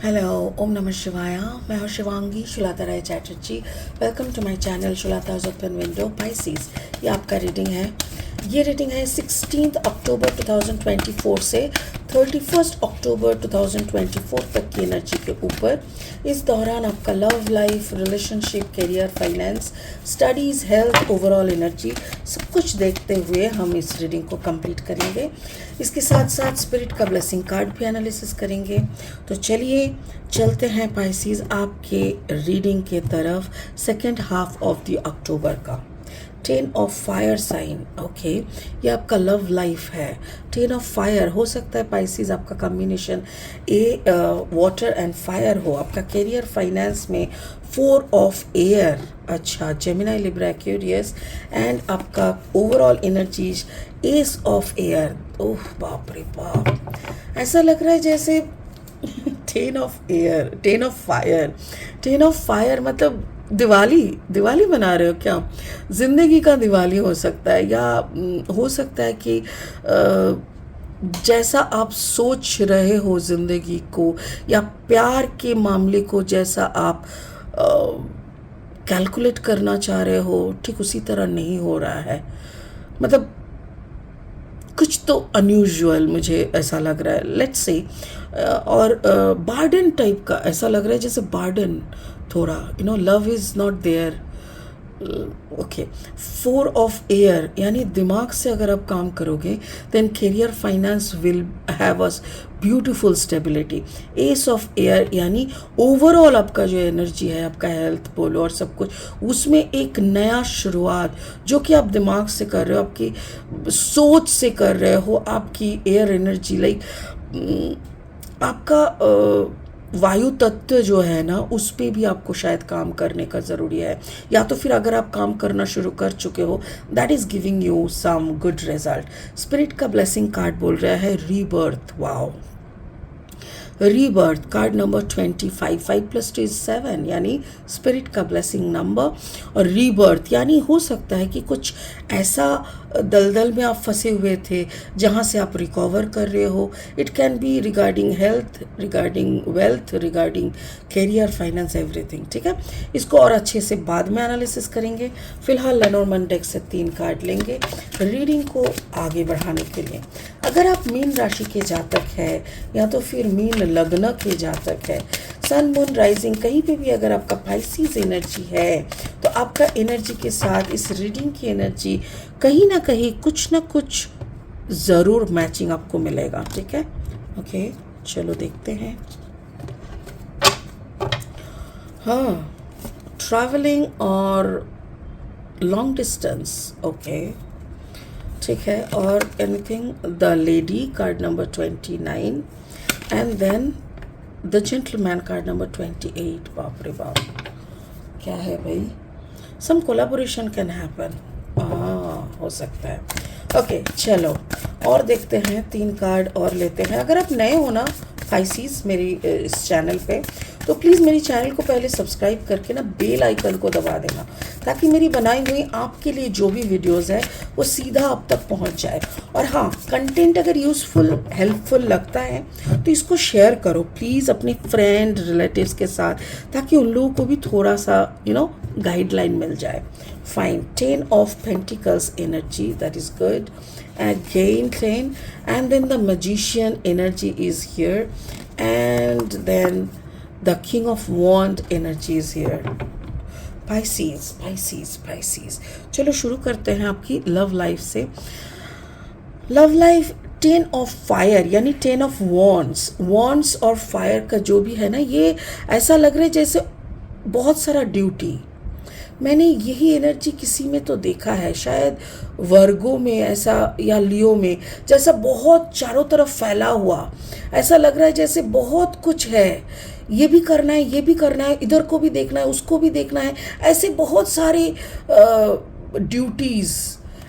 Hello, ओम नमः शिवाय। मैं हूँ Shivangi Shulata Rai Chatterjee. Welcome to my channel शुलाताज ओपन विंडो पाइसिस। ये आपका रीडिंग है। ये रीडिंग है 16 अक्टूबर 2024 से 31 अक्टूबर 2024 तक की एनर्जी के ऊपर। इस दौरान आपका love life, relationship, career, finance, studies, health, overall energy सब कुछ देखते हुए हम इस रीडिंग को कंप्लीट करेंगे। इसके साथ साथ स्पिरिट का ब्लेसिंग कार्ड भी एनालिसिस करेंगे। तो चलिए चलते हैं पाइसिस आपके रीडिंग के तरफ। Second half of the October का 10 ऑफ फायर साइन। ओके, ये आपका लव लाइफ है। 10 ऑफ फायर हो सकता है पाइसिस आपका कॉम्बिनेशन वाटर एंड फायर हो। आपका करियर फाइनेंस में 4 ऑफ एयर, अच्छा, जेमिनी, लिब्रा, एक्वेरियस, एंड आपका overall energies ace of air. Oh बाप रे बाप, ऐसा लग रहा है जैसे 10 of air, 10 of fire, 10 of fire मतलब दिवाली मना रहे हो क्या? जिंदगी का दिवाली हो सकता है, या हो सकता है कि जैसा आप सोच रहे हो जिंदगी को या प्यार के मामले को, जैसा आप कैलकुलेट करना चाह रहे हो, ठीक उसी तरह नहीं हो रहा है। मतलब कुछ तो अनयूजुअल मुझे ऐसा लग रहा है, लेट्स से। और बार्डन टाइप का ऐसा लग रहा है, जैसे बार्डन थोड़ा, love is not there. Okay, 4 of air यानी दिमाग से अगर आप काम करोगे then career finance will have us beautiful stability. Ace of air यानी ओवरऑल आपका जो एनर्जी है, आपका हेल्थ बोलो और सब कुछ, उसमें एक नया शुरुआत जो कि आप दिमाग से कर रहे हो, आपकी सोच से कर रहे हो। आपकी एयर एनर्जी लाइक आपका वायु तत्व जो है ना, उस पे भी आपको शायद काम करने का ज़रूरी है, या तो फिर अगर आप काम करना शुरू कर चुके हो, that is giving you some good result. Spirit का ब्लेसिंग कार्ड बोल रहा है rebirth. Wow, rebirth card number 25, 5 + 2 = 7 यानी स्पिरिट का ब्लेसिंग नंबर। और रीबर्थ यानी हो सकता है कि कुछ ऐसा दलदल में आप फंसे हुए थे जहाँ से आप रिकवर कर रहे हो। It can be regarding health, regarding wealth, regarding career, finance, everything. ठीक है, इसको और अच्छे से बाद में एनालिसिस करेंगे। फिलहाल लेनोर्मन डेक से 3 कार्ड लेंगे रीडिंग को आगे बढ़ाने के लिए। अगर आप मीन राशि के जातक है या तो फिर मीन लग्न के जातक है, सन मून राइजिंग कहीं पे भी अगर आपका पाइसिस एनर्जी है, तो आपका एनर्जी के साथ इस रीडिंग की एनर्जी कहीं ना कहीं कुछ ना कुछ ज़रूर मैचिंग आपको मिलेगा। ठीक है, ओके, चलो देखते हैं। हाँ, ट्रैवलिंग और लॉन्ग डिस्टेंस, ओके, ठीक है। और anything, the lady card number 29, and then the gentleman card number 28। बाप रे बाप, क्या है भाई? सम कोलाबोरेशन कैन हैपन, हो सकता है। ओके, चलो और देखते हैं। 3 कार्ड और लेते हैं। अगर आप नए हो ना पाइसिस मेरी इस चैनल पे, तो प्लीज़ मेरी चैनल को पहले सब्सक्राइब करके ना बेल आइकन को दबा देना, ताकि मेरी बनाई हुई आपके लिए जो भी वीडियोस है वो सीधा आप तक पहुंच जाए। और हाँ, कंटेंट अगर यूज़फुल, हेल्पफुल लगता है तो इसको शेयर करो प्लीज़ अपने फ्रेंड, रिलेटिव्स के साथ, ताकि उन लोगों को भी थोड़ा सा गाइडलाइन मिल जाए। Fine, 10 of pentacles energy, that is good. Again 10, and then the magician energy is here, and then the king of wand energy is here. Pisces, Pisces, Pisces। चलो शुरू करते हैं आपकी लव लाइफ से। लव लाइफ 10 ऑफ फायर यानी 10 of wands और fire का जो भी है ना, ये ऐसा लग रहा है जैसे बहुत सारा ड्यूटी। मैंने यही एनर्जी किसी में तो देखा है, शायद वर्गो में ऐसा, या लियो में, जैसा बहुत चारों तरफ फैला हुआ। ऐसा लग रहा है जैसे बहुत कुछ है, ये भी करना है, ये भी करना है, इधर को भी देखना है, उसको भी देखना है, ऐसे बहुत सारे duties,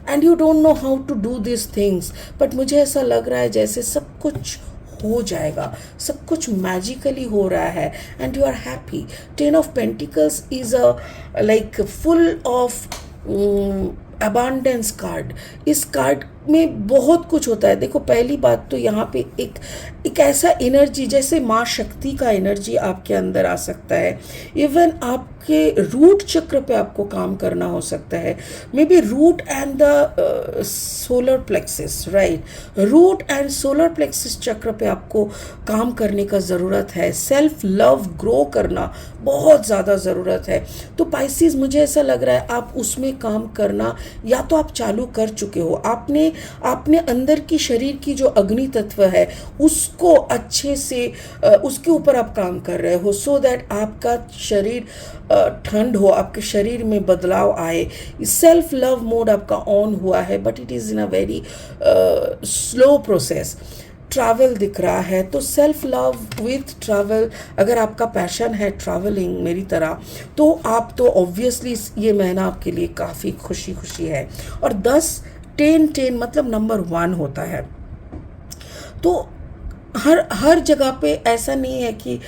and you don't know how to do this things. But मुझे ऐसा लग रहा है जैसे सब कुछ हो जाएगा, सब कुछ मैजिकली हो रहा है, and you are happy. 10 of pentacles is a like full of abundance card. इस कार्ड में बहुत कुछ होता है। देखो पहली बात तो यहाँ पे एक ऐसा एनर्जी जैसे माँ शक्ति का एनर्जी आपके अंदर आ सकता है। इवन आपके रूट चक्र पे आपको काम करना हो सकता है। Maybe root and the solar plexus, right, root and solar plexus चक्र पे आपको काम करने का ज़रूरत है। सेल्फ लव ग्रो करना बहुत ज़्यादा ज़रूरत है। तो पाइसिस मुझे ऐसा लग रहा है आप उसमें काम करना या तो आप चालू कर चुके हो। आपने अंदर की शरीर की जो अग्नि तत्व है उसको अच्छे से उसके ऊपर आप काम कर रहे हो, सो दैट आपका शरीर ठंड हो, आपके शरीर में बदलाव आए। सेल्फ लव मोड आपका ऑन हुआ है, but it is in a very slow process. Travel दिख रहा है, तो सेल्फ लव विथ ट्रैवल, अगर आपका पैशन है ट्रैवलिंग मेरी तरह, तो आप तो ऑब्वियसली ये महीना आपके लिए काफ़ी खुशी खुशी है। और 10 मतलब नंबर 1 होता है। तो हर जगह पे ऐसा नहीं है कि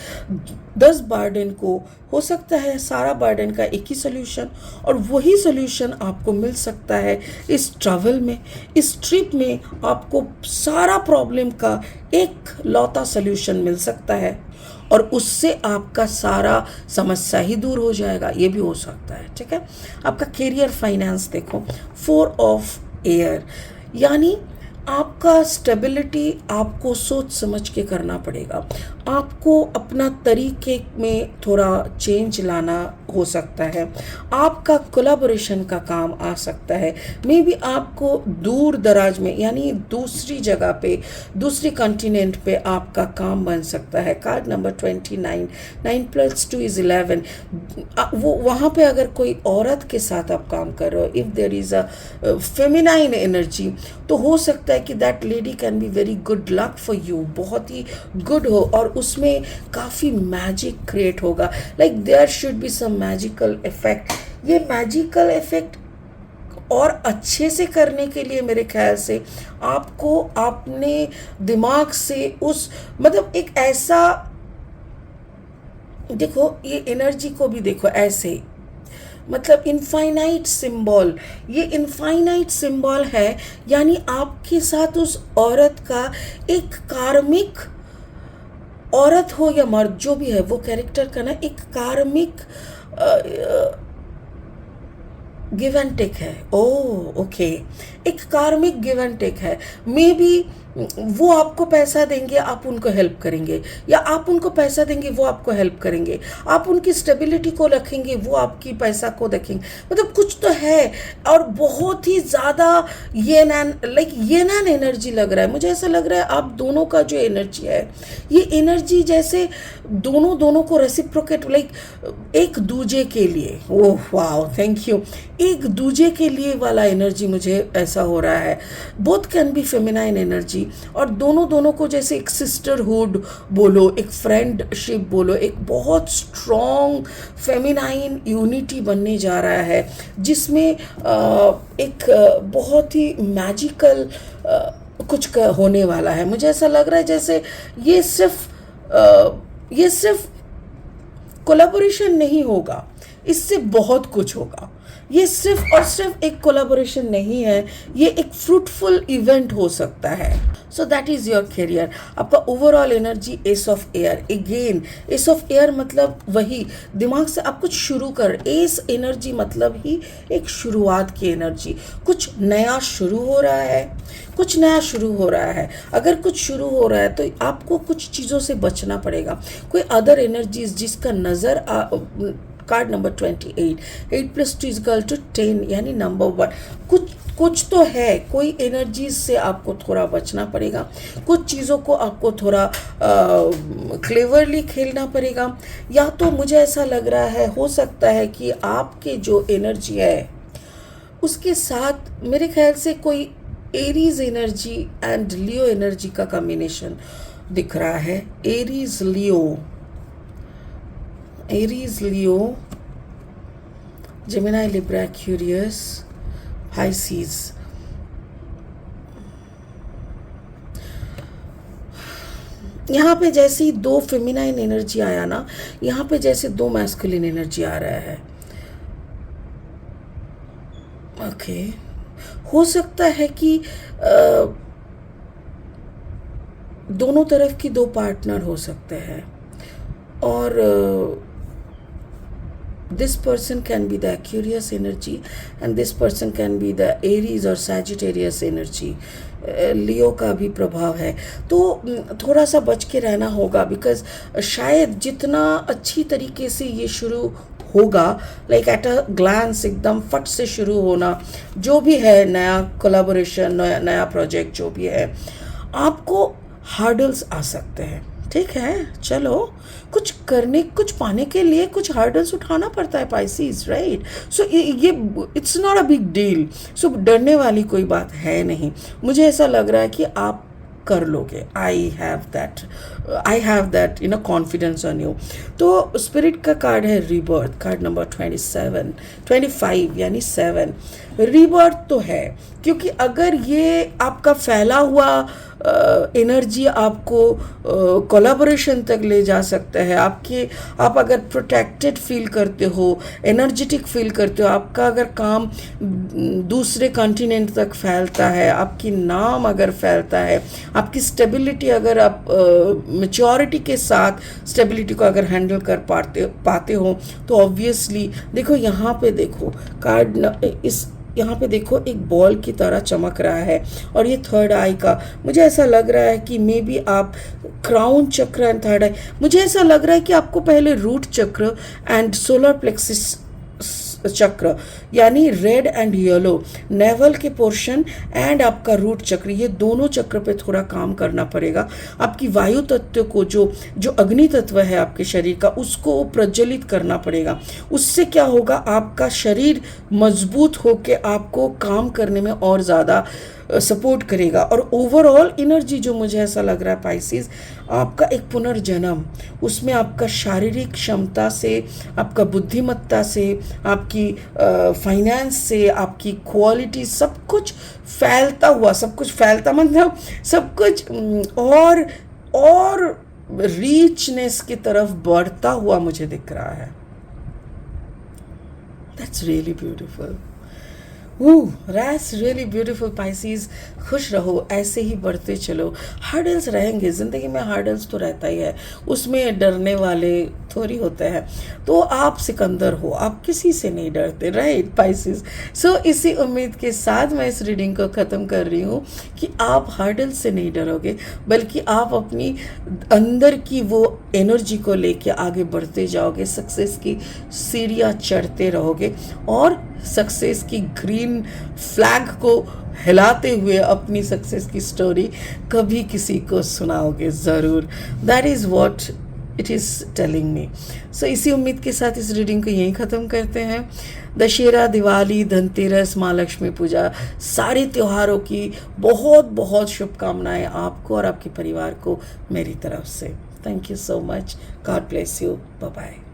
10 बर्डन को हो सकता है सारा बर्डन का एक ही सोल्यूशन, और वही सोल्यूशन आपको मिल सकता है इस ट्रैवल में। इस ट्रिप में आपको सारा प्रॉब्लम का एक लौता सोल्यूशन मिल सकता है, और उससे आपका सारा समस्या ही दूर हो जाएगा, ये भी हो सकता है। ठीक है, आपका करियर फाइनेंस देखो, 4 ऑफ एयर, यानी आपका स्टेबिलिटी आपको सोच समझ के करना पड़ेगा। आपको अपना तरीके में थोड़ा चेंज लाना हो सकता है। आपका कोलैबोरेशन का काम आ सकता है। मे बी आपको दूर दराज में, यानी दूसरी जगह पे, दूसरी कॉन्टिनेंट पे आपका काम बन सकता है। Card number 29, 9 + 2 = 11। वो वहाँ पे अगर कोई औरत के साथ आप काम कर रहे हो, if there is a feminine energy, तो हो सकता है कि that lady can be very good luck for you, बहुत ही गुड हो, और उसमें काफ़ी मैजिक क्रिएट होगा। Like there should be some magical effect. ये मैजिकल इफेक्ट और अच्छे से करने के लिए मेरे ख्याल से आपको अपने दिमाग से उस, मतलब एक ऐसा, देखो ये एनर्जी को भी देखो ऐसे, मतलब इनफाइनाइट सिंबल, ये इनफाइनाइट सिंबल है, यानी आपके साथ उस औरत का एक कार्मिक, औरत हो या मर्द जो भी है, वो कैरेक्टर का ना एक कार्मिक गिव एंड टेक है। ओह ओके, एक कार्मिक गिव एंड टेक है। मे बी वो आपको पैसा देंगे, आप उनको हेल्प करेंगे, या आप उनको पैसा देंगे, वो आपको हेल्प करेंगे। आप उनकी स्टेबिलिटी को रखेंगे, वो आपकी पैसा को देखेंगे। मतलब कुछ तो है, और बहुत ही ज़्यादा ये नैन, लाइक ये नैन एनर्जी लग रहा है मुझे। ऐसा लग रहा है आप दोनों का जो एनर्जी है, ये एनर्जी जैसे दोनों को रेसिप्रोकेट, लाइक एक दूजे के लिए, ओह वाओ थैंक यू, एक दूजे के लिए वाला एनर्जी मुझे ऐसा हो रहा है। Both can be feminine energy, और दोनों को जैसे एक सिस्टरहुड बोलो, एक फ्रेंडशिप बोलो, एक बहुत स्ट्रॉन्ग फेमिनाइन यूनिटी बनने जा रहा है, जिसमें एक बहुत ही मैजिकल कुछ होने वाला है। मुझे ऐसा लग रहा है जैसे ये सिर्फ कोलैबोरेशन नहीं होगा, इससे बहुत कुछ होगा। ये सिर्फ और सिर्फ एक कोलैबोरेशन नहीं है, ये एक फ्रूटफुल इवेंट हो सकता है। So that is your career. आपका overall energy ace of air, again ace of air मतलब वही दिमाग से आप कुछ शुरू कर, एस एनर्जी मतलब ही एक शुरुआत की एनर्जी, कुछ नया शुरू हो रहा है, कुछ नया शुरू हो रहा है। अगर कुछ शुरू हो रहा है तो आपको कुछ चीज़ों से बचना पड़ेगा। कोई अदर एनर्जीज जिसका नज़र कार्ड नंबर 28, 8 + 2 = 10, यानी नंबर 1, कुछ तो है। कोई एनर्जीज से आपको थोड़ा बचना पड़ेगा, कुछ चीज़ों को आपको थोड़ा क्लेवरली खेलना पड़ेगा। या तो मुझे ऐसा लग रहा है, हो सकता है कि आपके जो एनर्जी है उसके साथ मेरे ख्याल से कोई Aries energy and Leo energy का कॉम्बिनेशन दिख रहा है। Aries Leo, Gemini, Libra, Aquarius, Pisces। यहाँ पे जैसे ही 2 फेमिनाइन एनर्जी आया ना, यहाँ पे जैसे 2 मैस्कुलिन एनर्जी आ रहा है। ओके, हो सकता है कि दोनों तरफ की दो पार्टनर हो सकते हैं, और this person can be the Aquarius energy and this person can be the Aries or Sagittarius energy. लियो का भी प्रभाव है, तो थोड़ा सा बच के रहना होगा, बिकॉज शायद जितना अच्छी तरीके से ये शुरू होगा, लाइक एट अ ग्लांस एकदम फट से शुरू होना, जो भी है नया कोलैबोरेशन, नया प्रोजेक्ट जो भी है, आपको हार्डल्स आ सकते हैं। ठीक है, चलो, कुछ पाने के लिए कुछ हार्डल्स उठाना पड़ता है पाइसिस, राइट? सो ये it's not a big deal, so डरने वाली कोई बात है नहीं। मुझे ऐसा लग रहा है कि आप कर लोगे। I have that confidence on you. तो स्पिरिट का कार्ड है रीबर्थ, कार्ड नंबर 25 यानी 7। रीबर्थ तो है, क्योंकि अगर ये आपका फैला हुआ एनर्जी आपको कोलैबोरेशन तक ले जा सकता है, आप अगर प्रोटेक्टेड फील करते हो, एनर्जेटिक फील करते हो, आपका अगर काम दूसरे कॉन्टिनेंट तक फैलता है, आपकी नाम अगर फैलता है, आपकी स्टेबिलिटी अगर आप मैच्योरिटी के साथ स्टेबिलिटी को अगर हैंडल कर पाते हो, तो ऑब्वियसली देखो यहाँ पे देखो यहाँ पे देखो एक बॉल की तरह चमक रहा है, और ये थर्ड आई का मुझे ऐसा लग रहा है कि मे बी आप क्राउन चक्र एंड थर्ड आई, मुझे ऐसा लग रहा है कि आपको पहले रूट चक्र एंड सोलर प्लेक्सिस चक्र यानी रेड एंड येलो नेवल के पोर्शन एंड आपका रूट चक्र, ये दोनों चक्र पे थोड़ा काम करना पड़ेगा। आपकी वायु तत्व को जो अग्नि तत्व है आपके शरीर का, उसको प्रज्वलित करना पड़ेगा। उससे क्या होगा, आपका शरीर मजबूत होके आपको काम करने में और ज़्यादा सपोर्ट करेगा। और ओवरऑल एनर्जी जो मुझे ऐसा लग रहा है पाइसिस, आपका एक पुनर्जन्म, उसमें आपका शारीरिक क्षमता से, आपका बुद्धिमत्ता से, आपकी फाइनेंस से, आपकी क्वालिटी, सब कुछ फैलता हुआ, सब कुछ फैलता मतलब सब कुछ और रीचनेस की तरफ बढ़ता हुआ मुझे दिख रहा है। That's really beautiful. That's really beautiful Pisces। खुश रहो, ऐसे ही बढ़ते चलो। हार्डल्स रहेंगे ज़िंदगी में, हार्डल्स तो रहता ही है, उसमें डरने वाले थोड़ी होते हैं। तो आप सिकंदर हो, आप किसी से नहीं डरते, राइट पाइसिस? सो इसी उम्मीद के साथ मैं इस रीडिंग को ख़त्म कर रही हूँ कि आप हार्डल्स से नहीं डरोगे, बल्कि आप अपनी अंदर की वो एनर्जी को लेके आगे बढ़ते जाओगे, सक्सेस की सीढ़ियाँ चढ़ते रहोगे, और सक्सेस की ग्रीन फ्लैग को हिलाते हुए अपनी सक्सेस की स्टोरी कभी किसी को सुनाओगे ज़रूर। That is what it is telling me. So इसी उम्मीद के साथ इस रीडिंग को यहीं ख़त्म करते हैं। दशहरा, दिवाली, धनतेरस, माँ लक्ष्मी पूजा, सारे त्योहारों की बहुत बहुत शुभकामनाएं आपको और आपके परिवार को मेरी तरफ से। Thank you so much. God bless you. Bye bye.